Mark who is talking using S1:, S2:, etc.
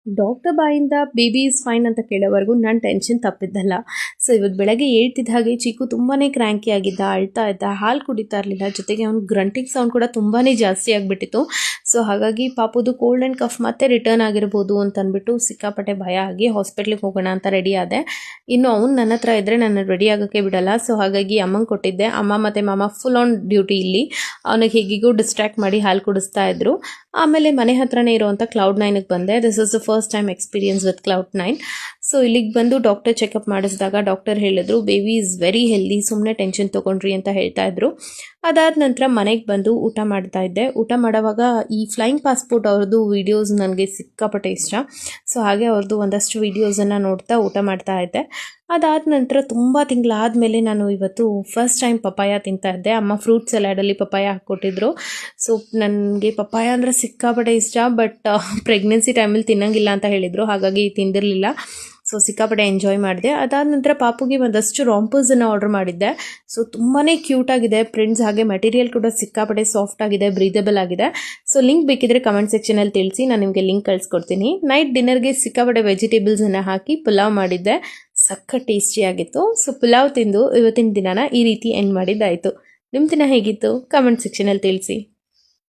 S1: Doctor ಬಾಯಿಂದ baby is fine ಅಂತ ಕೇಳೋವರೆಗೂ ನನ್ನ ಟೆನ್ಷನ್ ತಪ್ಪಿದ್ದಲ್ಲ. ಸೊ ಇವತ್ತು ಬೆಳಗ್ಗೆ ಹೇಳ್ತಿದ್ದ ಹಾಗೆ ಚಿಕ್ಕು ತುಂಬಾ ಕ್ರ್ಯಾಂಕಿ ಆಗಿದ್ದ, ಅಳ್ತಾ ಇದ್ದ, ಹಾಲು ಕುಡಿತಾ ಇರಲಿಲ್ಲ. ಜೊತೆಗೆ ಅವ್ನು ಗ್ರಂಟಿಂಗ್ ಸೌಂಡ್ ಕೂಡ ತುಂಬಾ ಜಾಸ್ತಿ ಆಗಿಬಿಟ್ಟಿತ್ತು. ಸೊ ಹಾಗಾಗಿ ಪಾಪುದು ಕೋಲ್ಡ್ ಆ್ಯಂಡ್ ಕಫ್ ಮತ್ತೆ ರಿಟರ್ನ್ ಆಗಿರ್ಬೋದು ಅಂತ ಅಂದ್ಬಿಟ್ಟು ಸಿಕ್ಕಾಪಟ್ಟೆ ಭಯ ಆಗಿ ಹಾಸ್ಪಿಟ್ಲಿಗೆ ಹೋಗೋಣ ಅಂತ ರೆಡಿ ಆದೆ. ಇನ್ನು ಅವ್ನು ನನ್ನ ಹತ್ರ ಇದ್ದರೆ ನನ್ನ ರೆಡಿ ಆಗೋಕ್ಕೆ ಬಿಡಲ್ಲ. ಸೊ ಹಾಗಾಗಿ ಅಮ್ಮಂಗೆ ಕೊಟ್ಟಿದ್ದೆ. ಅಮ್ಮ ಮತ್ತು ಮಾಮ ಫುಲ್ ಆನ್ ಡ್ಯೂಟಿ ಇಲ್ಲಿ. ಅವನಿಗೆ ಹೇಗಿಗೂ ಡಿಸ್ಟ್ರ್ಯಾಕ್ಟ್ ಮಾಡಿ ಹಾಲು ಕುಡಿಸ್ತಾ ಇದ್ರು. ಆಮೇಲೆ ಮನೆ ಹತ್ರನೇ ಇರುವಂಥ Cloud9ಗೆ ಬಂದೆ. This is the first time experience with Cloud9. So ಇಲ್ಲಿಗೆ ಬಂದು ಡಾಕ್ಟರ್ ಚೆಕಪ್ ಮಾಡಿಸಿದಾಗ ಡಾಕ್ಟರ್ ಹೇಳಿದ್ರು ಬೇಬಿ ಈಸ್ ವೆರಿ ಹೆಲ್ದಿ, ಸುಮ್ಮನೆ ಟೆನ್ಷನ್ ತೊಗೊಂಡ್ರಿ ಅಂತ ಹೇಳ್ತಾ ಇದ್ರು. ಅದಾದ ನಂತರ ಮನೆಗೆ ಬಂದು ಊಟ ಮಾಡ್ತಾ ಇದ್ದೆ. ಊಟ ಮಾಡುವಾಗ ಈ ಫ್ಲೈಯಿಂಗ್ ಪಾಸ್ಪೋರ್ಟ್ ಅವ್ರದ್ದು ವೀಡಿಯೋಸ್ ನನಗೆ ಸಿಕ್ಕಾಪಟ್ಟೆ ಇಷ್ಟ. ಸೊ ಹಾಗೆ ಅವ್ರದ್ದು ಒಂದಷ್ಟು ವೀಡಿಯೋಸನ್ನು ನೋಡ್ತಾ ಊಟ ಮಾಡ್ತಾ ಇದ್ದೆ. ಅದಾದ ನಂತರ ತುಂಬ ತಿಂಗಳಾದಮೇಲೆ ನಾನು ಇವತ್ತು ಫಸ್ಟ್ ಟೈಮ್ ಪಪಾಯ ತಿಂತಾ ಇದ್ದೆ. ಅಮ್ಮ ಫ್ರೂಟ್ ಸಲಾಡಲ್ಲಿ ಪಪಾಯ ಹಾಕ್ಕೊಟ್ಟಿದ್ರು. ಸೊ ನನಗೆ ಪಪಾಯ ಅಂದರೆ ಸಿಕ್ಕಾಪಟ್ಟೆ ಇಷ್ಟ. ಬಟ್ ಪ್ರೆಗ್ನೆನ್ಸಿ ಟೈಮಲ್ಲಿ ತಿನ್ನಂಗಿಲ್ಲ ಅಂತ ಹೇಳಿದರು, ಹಾಗಾಗಿ ತಿಂದಿರಲಿಲ್ಲ. ಸೊ ಸಿಕ್ಕಾಪಟ್ಟೆ ಎಂಜಾಯ್ ಮಾಡಿದೆ. ಅದಾದ ನಂತರ ಪಾಪುಗೆ ಒಂದಷ್ಟು ರಾಂಪರ್ಸನ್ನು ಆರ್ಡರ್ ಮಾಡಿದ್ದೆ. ಸೊ ತುಂಬಾ ಕ್ಯೂಟಾಗಿದೆ ಪ್ರಿಂಟ್ಸ್, ಹಾಗೆ ಮೆಟೀರಿಯಲ್ ಕೂಡ ಸಿಕ್ಕಾಪಟ್ಟೆ ಸಾಫ್ಟ್ ಆಗಿದೆ, ಬ್ರೀದಬಲ್ ಆಗಿದೆ. ಸೊ ಲಿಂಕ್ ಬೇಕಿದ್ರೆ ಕಮೆಂಟ್ ಸೆಕ್ಷನಲ್ಲಿ ತಿಳಿಸಿ, ನಾನು ನಿಮಗೆ ಲಿಂಕ್ ಕಳಿಸ್ಕೊಡ್ತೀನಿ. ನೈಟ್ ಡಿನ್ನರ್ಗೆ ಸಿಕ್ಕಾಪಟ್ಟೆ ವೆಜಿಟೇಬಲ್ಸನ್ನು ಹಾಕಿ ಪುಲಾವ್ ಮಾಡಿದ್ದೆ. ಸಖತ್ ಟೇಸ್ಟಿಯಾಗಿತ್ತು. ಸೊ ಪುಲಾವ್ ತಿಂದು ಇವತ್ತಿನ ದಿನನ ಈ ರೀತಿ ಎಂಡ್ ಮಾಡಿದ್ದಾಯಿತು. ನಿಮ್ಮ ದಿನ ಹೇಗಿತ್ತು ಕಮೆಂಟ್ ಸೆಕ್ಷನಲ್ಲಿ ತಿಳಿಸಿ.